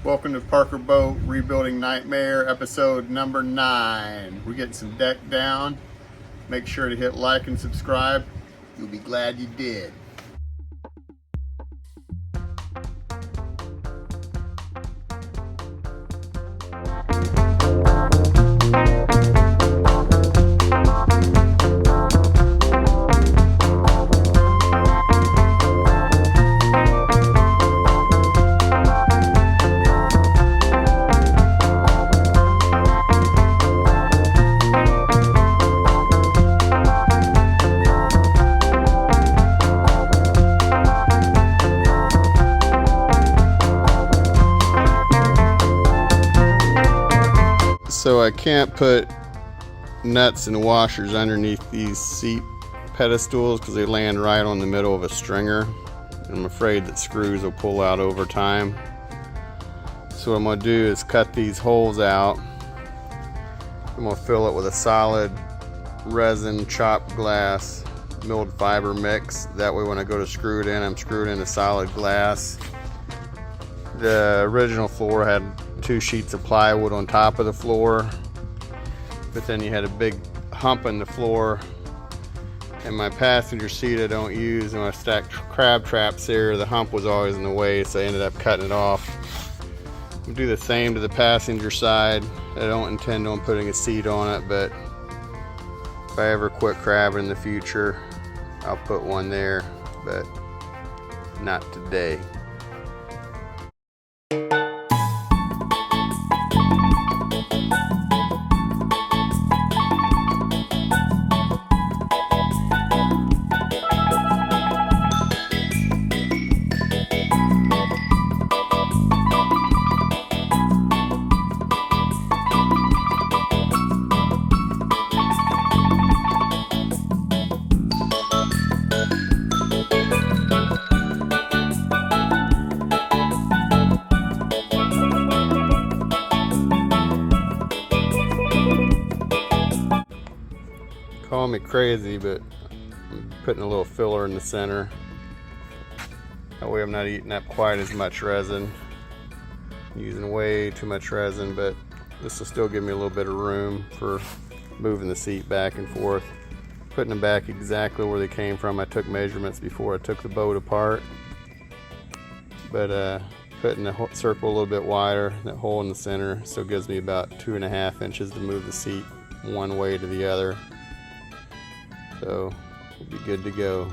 Welcome to Parker Boat Rebuilding Nightmare, episode number 9. We're getting some deck down. Make sure to hit like and subscribe. You'll be glad you did. So I can't put nuts and washers underneath these seat pedestals because they land right on the middle of a stringer. I'm afraid that screws will pull out over time. So what I'm going to do is cut these holes out. I'm going to fill it with a solid resin chopped glass milled fiber mix. That way when I go to screw it in, I'm screwed into solid glass. The original floor had 2 sheets of plywood on top of the floor, but then you had a big hump in the floor, and my passenger seat I don't use, and I stacked crab traps there. The hump was always in the way, so I ended up cutting it off. We'll do the same to the passenger side. I don't intend on putting a seat on it, but if I ever quit crabbing in the future, I'll put one there, but not today. Call me crazy, but I'm putting a little filler in the center. That way I'm not eating up quite as much resin. I'm using way too much resin, but this will still give me a little bit of room for moving the seat back and forth. Putting them back exactly where they came from. I took measurements before I took the boat apart. But putting the circle a little bit wider, that hole in the center, so it gives me about 2.5 inches to move the seat one way to the other. So we'll be good to go.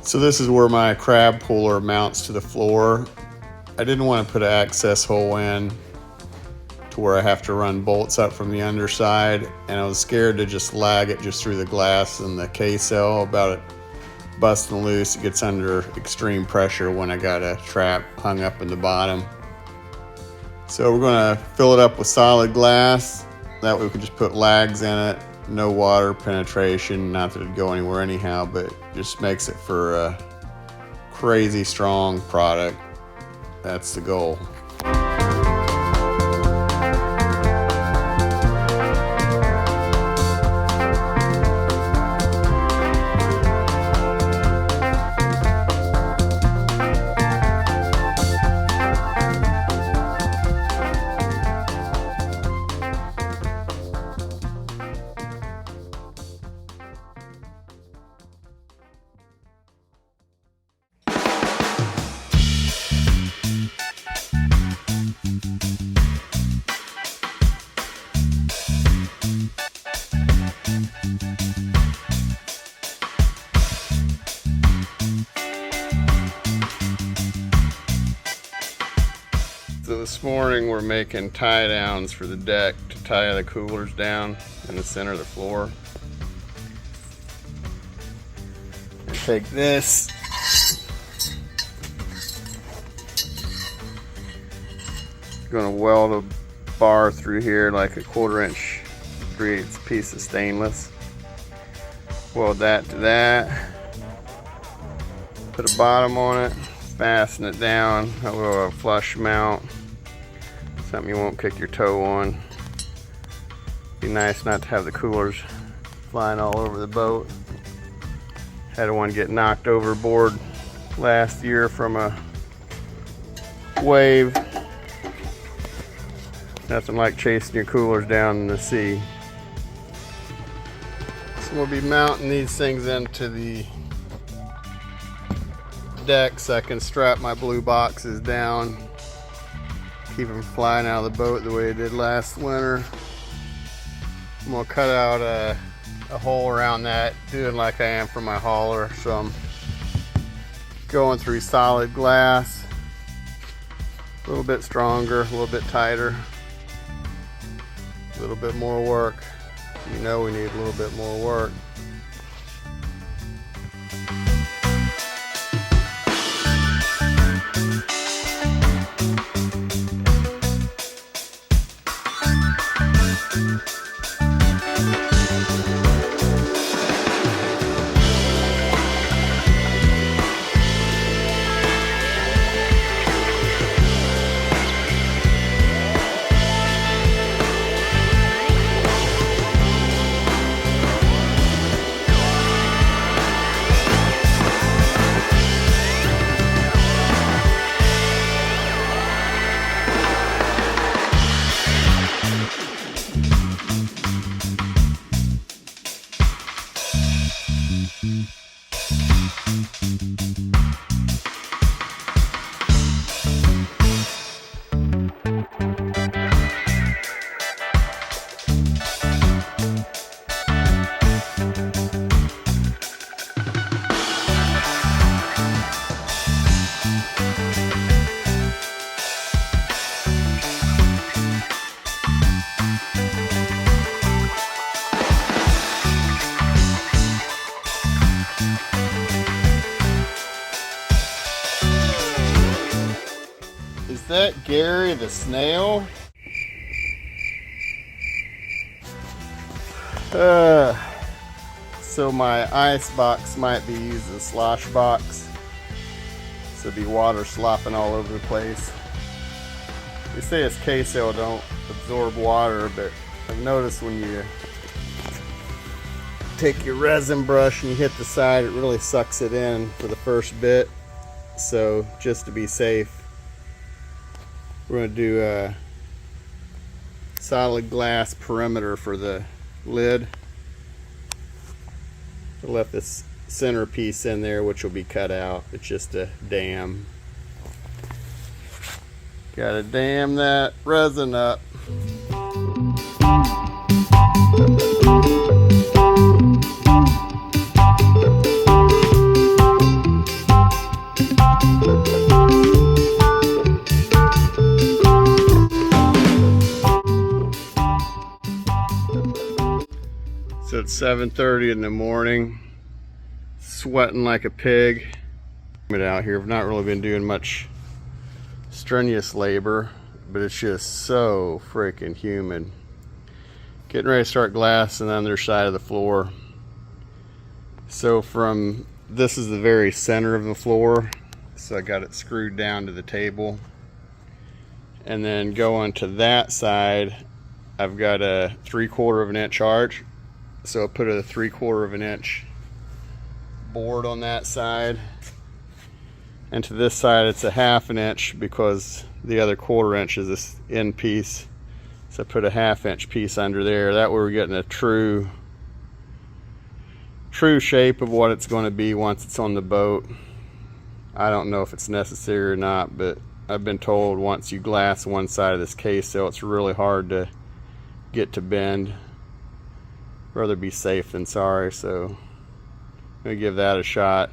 So this is where my crab puller mounts to the floor. I didn't want to put an access hole in to where I have to run bolts up from the underside, and I was scared to just lag it just through the glass and the K-cell about it busting loose. It gets under extreme pressure when I got a trap hung up in the bottom. So we're going to fill it up with solid glass. That way we can just put lags in it no water penetration, not that it'd go anywhere anyhow, but just makes it for a crazy strong product. That's the goal. So this morning we're making tie downs for the deck to tie the coolers down in the center of the floor. And take this, gonna weld a bar through here like a 1/4 inch, creates a piece of stainless. Weld that to that. Put a bottom on it, fasten it down. A little flush mount. Something you won't kick your toe on. Be nice not to have the coolers flying all over the boat. Had one get knocked overboard last year from a wave. Nothing like chasing your coolers down in the sea. So we'll be mounting these things into the deck so I can strap my blue boxes down. Keep them flying out of the boat the way I did last winter. I'm gonna cut out a hole around that, doing like I am for my hauler. So I'm going through solid glass, a little bit stronger, a little bit tighter, a little bit more work. You know we need a little bit more work. Is that Gary the snail? So my ice box might be used as a slosh box. So it'd be water slopping all over the place. They say it's queso don't absorb water, but I've noticed when you take your resin brush and you hit the side, it really sucks it in for the first bit. So just to be safe, we're going to do a solid glass perimeter for the lid. I left this center piece in there, which will be cut out. It's just a dam. Got to dam that resin up. So it's 7:30 in the morning, sweating like a pig. Out here, I've not really been doing much strenuous labor, but it's just so freaking humid. Getting ready to start glassing on the other side of the floor. So this is the very center of the floor. So I got it screwed down to the table. And then going to that side, I've got a 3/4 of an inch arch. So I put a 3/4 of an inch board on that side. And to this side, it's a 1/2 inch because the other 1/4 inch is this end piece. So I put a 1/2 inch piece under there. That way we're getting a true shape of what it's going to be once it's on the boat. I don't know if it's necessary or not, but I've been told once you glass one side of this case, so it's really hard to get to bend. Rather be safe than sorry, so I'm gonna give that a shot.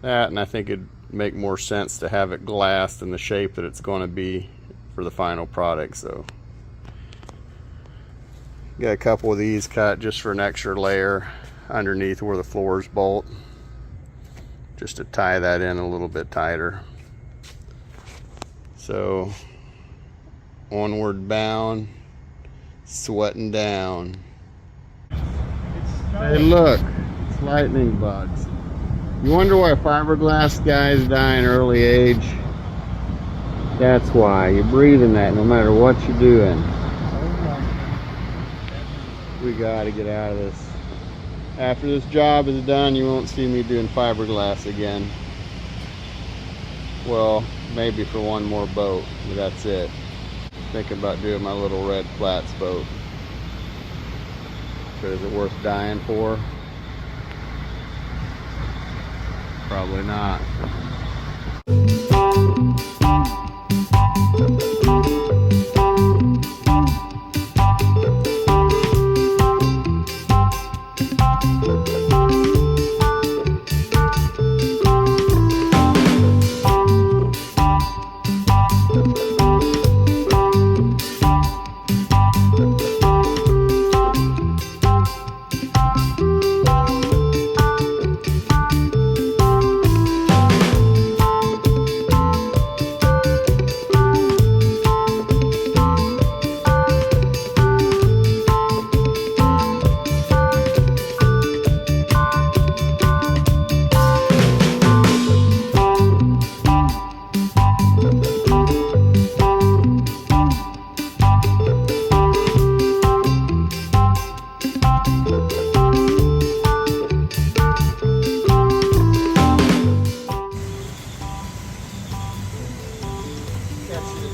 And I think it'd make more sense to have it glassed in the shape that it's going to be for the final product. So got a couple of these cut just for an extra layer underneath where the floors bolt, just to tie that in a little bit tighter. So onward bound, sweating down. Hey look, it's lightning bugs. You wonder why fiberglass guys die in early age? That's why. You're breathing that no matter what you're doing. We gotta get out of this. After this job is done, you won't see me doing fiberglass again. Well, maybe for one more boat, but that's it. Thinking about doing my little red flats boat. But is it worth dying for? Probably not.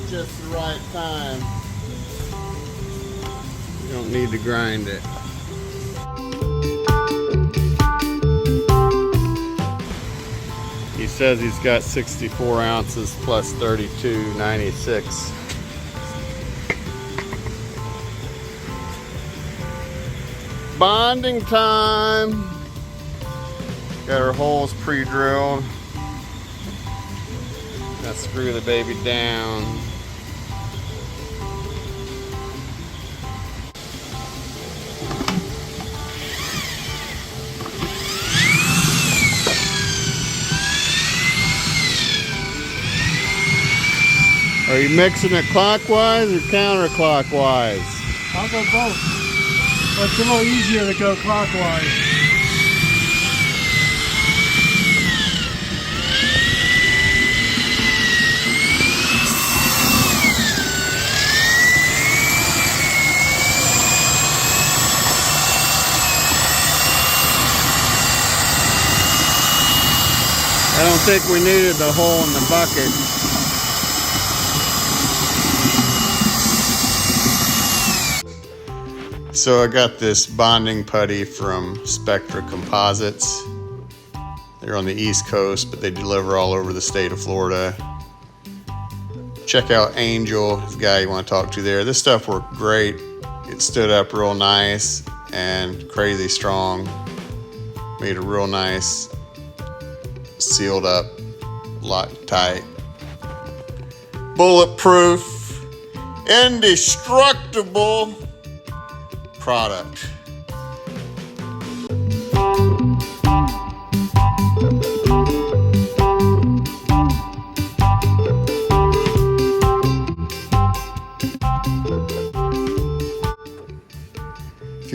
Just the right time. You don't need to grind it. He says he's got 64 ounces plus 32, 96. Bonding time. Got our holes pre-drilled. Now screw the baby down. Are you mixing it clockwise or counterclockwise? I'll go both. But it's a little easier to go clockwise. I don't think we needed the hole in the bucket. So I got this bonding putty from Spectra Composites. They're on the East Coast, but they deliver all over the state of Florida. Check out Angel, the guy you want to talk to there. This stuff worked great. It stood up real nice and crazy strong. Made a real nice, sealed up, locked tight, bulletproof, indestructible product.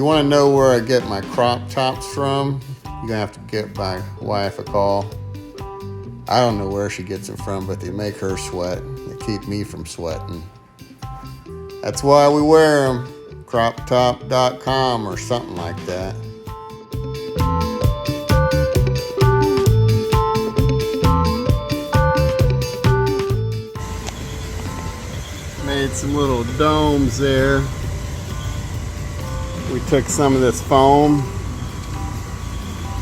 you want to know where I get my crop tops from, you're going to have to give my wife a call. I don't know where she gets them from, but they make her sweat. They keep me from sweating. That's why we wear them. Croptop.com or something like that. Made some little domes there. We took some of this foam.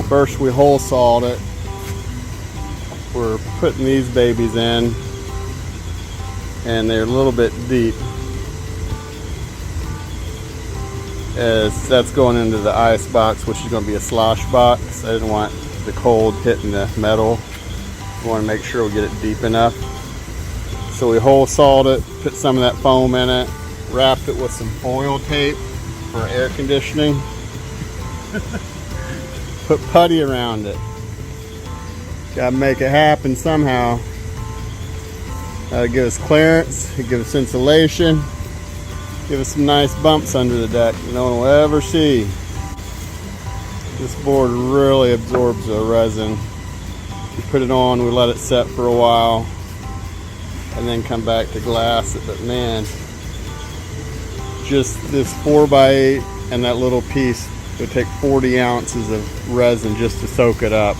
First we hole sawed it. We're putting these babies in, and they're a little bit deep, as that's going into the ice box, which is going to be a slosh box. I didn't want the cold hitting the metal. We want to make sure we get it deep enough. So we hole sawed it, put some of that foam in it, wrapped it with some foil tape for air conditioning. Put putty around it. Gotta make it happen somehow. That'll give us clearance, it'll give us insulation, give us some nice bumps under the deck you no one will ever see. This board really absorbs the resin. We put it on, we let it set for a while, and then come back to glass it. But man, just this 4x8 and that little piece would take 40 ounces of resin just to soak it up.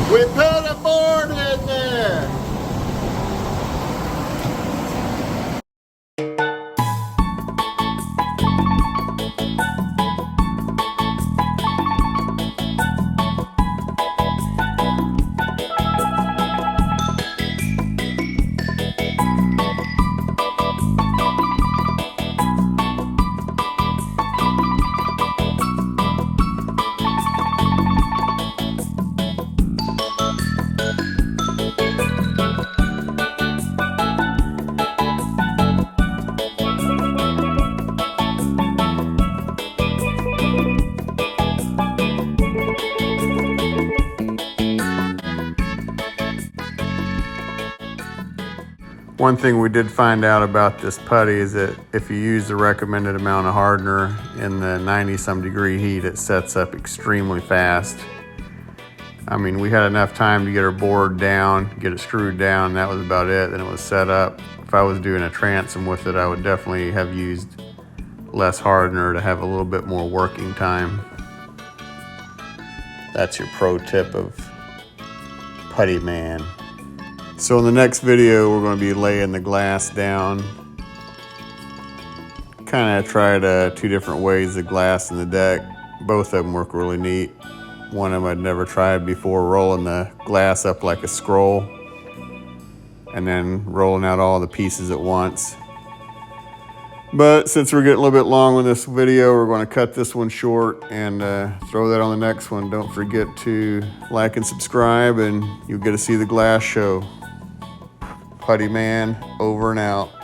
We put a board in there. One thing we did find out about this putty is that if you use the recommended amount of hardener in the 90-some degree heat, it sets up extremely fast. I mean, we had enough time to get our board down, get it screwed down, and that was about it. Then it was set up. If I was doing a transom with it, I would definitely have used less hardener to have a little bit more working time. That's your pro tip of Putty Man. So in the next video, we're going to be laying the glass down. Kind of tried two different ways, the glass and the deck. Both of them work really neat. One of them I'd never tried before, rolling the glass up like a scroll and then rolling out all the pieces at once. But since we're getting a little bit long with this video, we're going to cut this one short and throw that on the next one. Don't forget to like and subscribe, and you'll get to see the glass show. Putty Man, over and out.